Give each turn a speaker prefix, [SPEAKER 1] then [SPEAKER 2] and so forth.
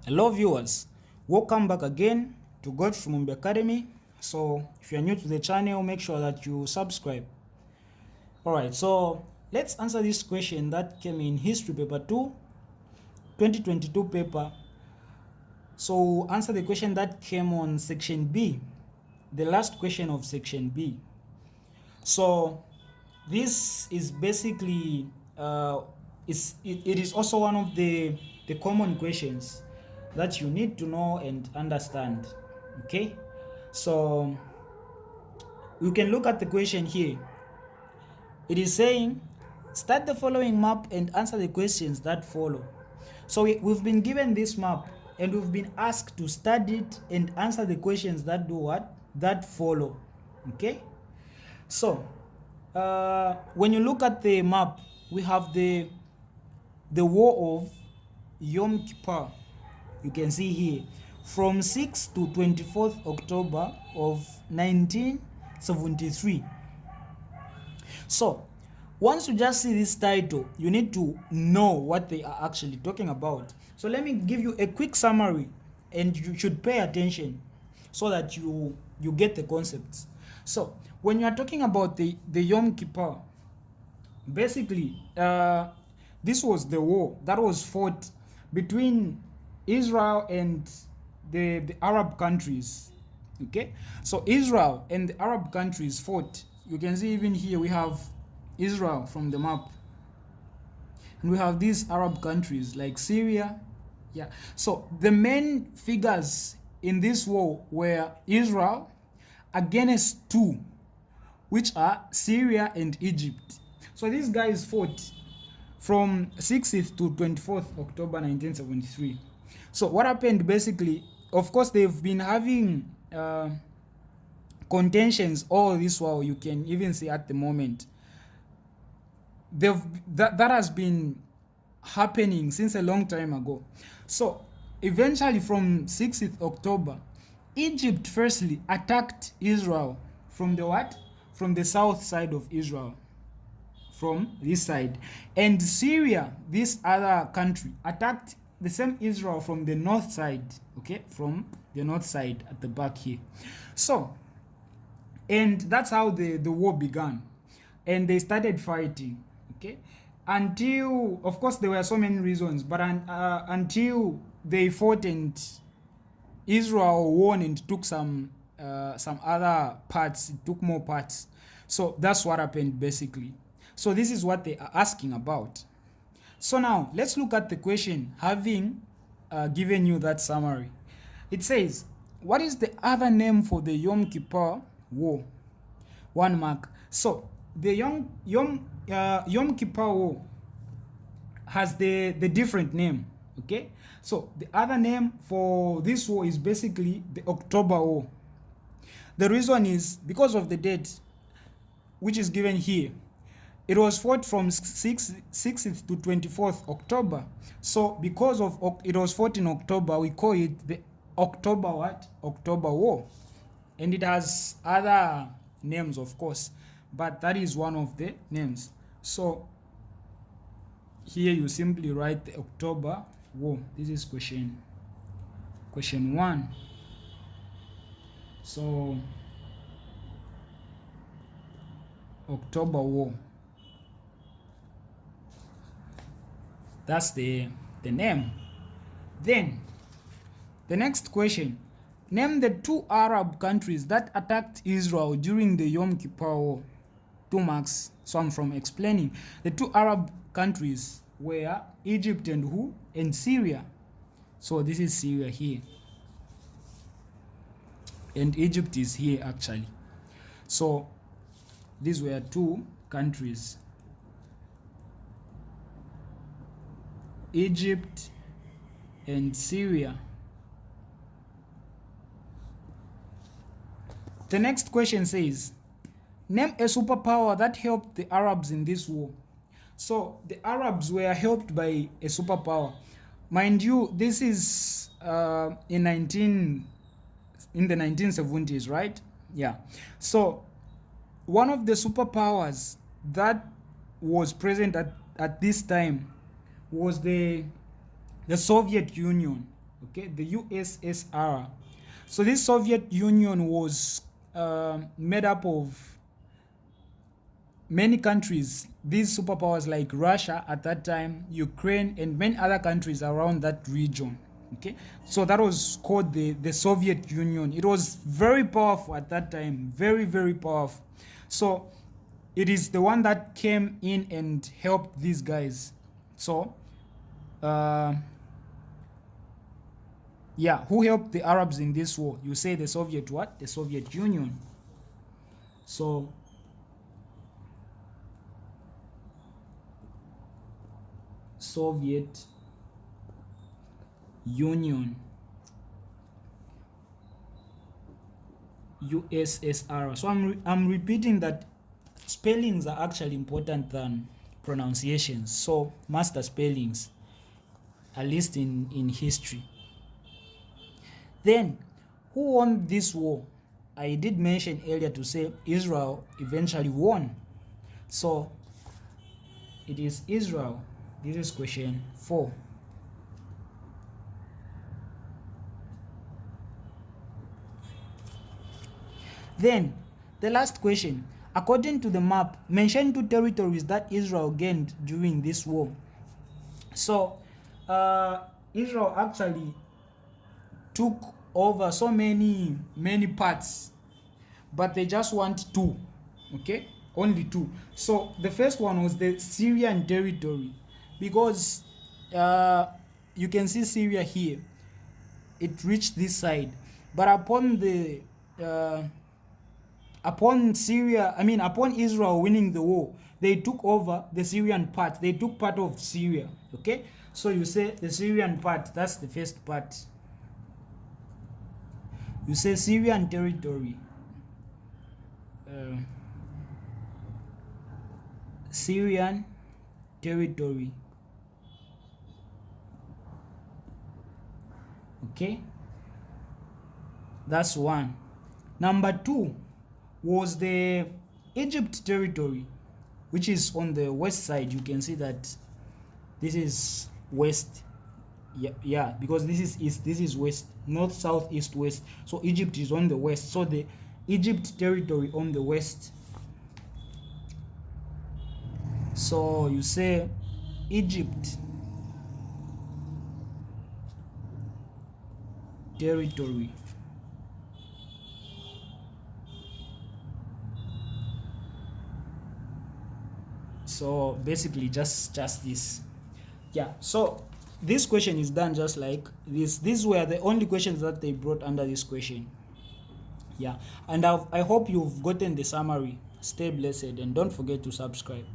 [SPEAKER 1] Hello viewers, welcome back again to God from Mumbi Academy. So if you're new to the channel, make sure that you subscribe. Alright, so let's answer this question that came in History Paper 2, 2022 paper. So answer the question that came on Section B, the last question of Section B. So this is basically, it is also one of the common questions that you need to know and understand. Okay, so you can look at the question here. It is saying start the following map and answer the questions that follow. So we've been given this map and we've been asked to study it and answer the questions that do what? That follow. Okay, so when you look at the map, we have the war of Yom Kippur. You can see here from 6th to 24th October of 1973. So once you just see this title, you need to know what they are actually talking about. So let me give you a quick summary and you should pay attention so that you get the concepts. So when you are talking about the Yom Kippur, basically this was the war that was fought between Israel and the Arab countries. Okay, so Israel and the Arab countries fought. You can see even here we have Israel from the map, and we have these Arab countries like Syria. Yeah, so the main figures in this war were Israel against two, which are Syria and Egypt. So these guys fought from 6th to 24th October 1973. So what happened basically, of course, they've been having contentions all this while. You can even see at the moment that has been happening since a long time ago. So eventually from 6th October, Egypt firstly attacked Israel from the what? From the south side of Israel, from this side, and Syria, this other country, attacked the same Israel from the north side. Okay, from the north side at the back here. So, and that's how the war began, and they started fighting. Okay, until, of course, there were so many reasons, but until they fought and Israel won and took some other parts, it took more parts. So that's what happened basically. So this is what they are asking about. So now let's look at the question, having given you that summary. It says, what is the other name for the Yom Kippur War? 1 mark. So the Yom Kippur War has the different name. Okay, so the other name for this war is basically the October War. The reason is because of the date which is given here. It was fought from 6th to 24th October. So because of it was fought in October, we call it the October what? October War. And it has other names, of course, but that is one of the names. So here you simply write the October War. This is question 1. So October War, that's the name. Then the next question, name the 2 Arab countries that attacked Israel during the Yom Kippur War. 2 marks. So I'm from explaining. The 2 Arab countries were Egypt and who? And Syria. So this is Syria here, and Egypt is here actually. So these were 2 countries, Egypt and Syria. The next question says, name a superpower that helped the Arabs in this war. So the Arabs were helped by a superpower. Mind you, this is in the 1970s, right? Yeah. So one of the superpowers that was present at this time was the Soviet Union. okay, the USSR. So this Soviet Union was made up of many countries, these superpowers like Russia at that time, Ukraine, and many other countries around that region. Okay, so that was called the Soviet Union. It was very powerful at that time, very, very powerful. So it is the one that came in and helped these guys. So yeah, who helped the Arabs in this war? You say the Soviet what? The Soviet Union. So Soviet Union, USSR. So I'm repeating that spellings are actually important than pronunciations. So master spellings, at least in history. Then, who won this war? I did mention earlier to say Israel eventually won. So it is Israel. This is question 4. Then, the last question. According to the map, mention 2 territories that Israel gained during this war. So, Israel actually took over so many parts, but they just want 2, okay? Only 2. So, the first one was the Syrian territory, because you can see Syria here. It reached this side, but upon Israel winning the war, they took over the Syrian part. They took part of Syria, okay? So you say the Syrian part, that's the first part. You say Syrian territory. Syrian territory. Okay? That's 1. Number 2 was the Egypt territory, which is on the west side. You can see that this is west. Yeah, because this is east, this is west, north, south, east, west. So Egypt is on the west. So the Egypt territory on the west. So you say Egypt territory. So basically just this. Yeah, so this question is done just like this. These were the only questions that they brought under this question. Yeah, and I hope you've gotten the summary. Stay blessed and don't forget to subscribe.